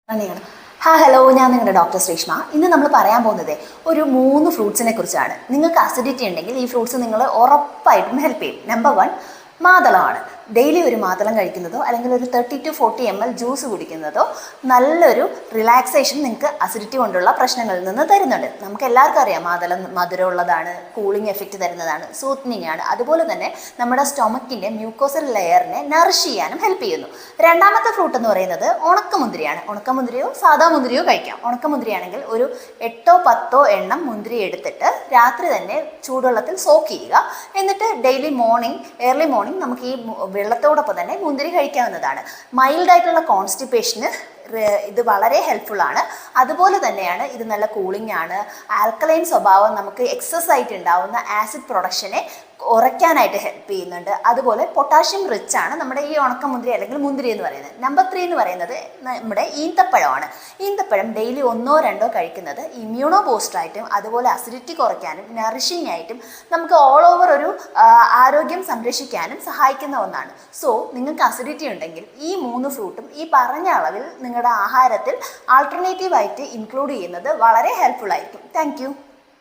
നന്ദിയാണ്. Hello, ഞാൻ നിങ്ങളുടെ doctor Sreeshma. ഇന്ന് നമ്മൾ പറയാൻ പോകുന്നത് ഒരു 3 ഫ്രൂട്ട്സിനെ കുറിച്ചാണ്. നിങ്ങൾക്ക് അസിഡിറ്റി ഉണ്ടെങ്കിൽ ഈ ഫ്രൂട്ട്സ് നിങ്ങൾ ഉറപ്പായിട്ടും ഹെൽപ്പ് ചെയ്യും. നമ്പർ 1 മാതളമാണ്. ഡെയിലി ഒരു മാതളം കഴിക്കുന്നതോ അല്ലെങ്കിൽ ഒരു 30 to 40 ml ജ്യൂസ് കുടിക്കുന്നതോ നല്ലൊരു റിലാക്സേഷൻ നിങ്ങൾക്ക് അസിഡിറ്റി കൊണ്ടുള്ള പ്രശ്നങ്ങളിൽ നിന്ന് തരുന്നുണ്ട്. നമുക്ക് എല്ലാവർക്കും അറിയാം മാതളം മധുരമുള്ളതാണ്, കൂളിംഗ് എഫക്റ്റ് തരുന്നതാണ്, സൂത്തനിങ് ആണ്. അതുപോലെ തന്നെ നമ്മുടെ സ്റ്റൊമക്കിൻ്റെ മ്യൂക്കോസൽ ലെയറിനെ നറിഷ് ചെയ്യാനും ഹെൽപ്പ് ചെയ്യുന്നു. രണ്ടാമത്തെ ഫ്രൂട്ട് എന്ന് പറയുന്നത് ഉണക്കമുന്തിരിയാണ്. ഉണക്കമുന്തിരിയോ സാധാ മുന്തിരിയോ കഴിക്കാം. ഉണക്കമുന്തിരിയാണെങ്കിൽ ഒരു 8-10 എണ്ണം മുന്തിരി എടുത്തിട്ട് രാത്രി തന്നെ ചൂടുവെള്ളത്തിൽ സോക്ക് ചെയ്യുക. എന്നിട്ട് ഡെയിലി ഏർലി മോർണിംഗ് നമുക്ക് ഈ വെള്ളത്തോടൊപ്പം തന്നെ മുന്തിരി കഴിക്കാവുന്നതാണ്. മൈൽഡായിട്ടുള്ള കോൺസ്റ്റിപ്പേഷന് ഇത് വളരെ ഹെൽപ്ഫുൾ ആണ്. അതുപോലെ തന്നെയാണ് ഇത് നല്ല കൂളിംഗ് ആണ്. ആൽക്കലൈൻ സ്വഭാവം നമുക്ക് എക്സസ് ആയിട്ട് ഉണ്ടാവുന്ന ആസിഡ് പ്രൊഡക്ഷനെ കുറയ്ക്കാനായിട്ട് ഹെൽപ്പ് ചെയ്യുന്നുണ്ട്. അതുപോലെ പൊട്ടാഷ്യം റിച്ച് ആണ് നമ്മുടെ ഈ ഉണക്കമുന്തിരി അല്ലെങ്കിൽ മുന്തിരി എന്ന് പറയുന്നത്. നമ്പർ 3 എന്ന് പറയുന്നത് നമ്മുടെ ഈന്തപ്പഴമാണ്. ഈന്തപ്പഴം ഡെയിലി 1-2 കഴിക്കുന്നത് ഇമ്മ്യൂണോ ബൂസ്റ്ററായിട്ടും അതുപോലെ അസിഡിറ്റി കുറയ്ക്കാനും നറിഷിംഗ് ആയിട്ടും നമുക്ക് ഓൾ ഓവർ ഒരു ആരോഗ്യം സംരക്ഷിക്കാനും സഹായിക്കുന്ന ഒന്നാണ്. സോ നിങ്ങൾക്ക് അസിഡിറ്റി ഉണ്ടെങ്കിൽ ഈ 3 ഫ്രൂട്ടും ഈ പറഞ്ഞ അളവിൽ നിങ്ങളുടെ ആഹാരത്തിൽ ആൾട്ടർനേറ്റീവായിട്ട് ഇൻക്ലൂഡ് ചെയ്യുന്നത് വളരെ ഹെൽപ്ഫുൾ ആയിരിക്കും. താങ്ക്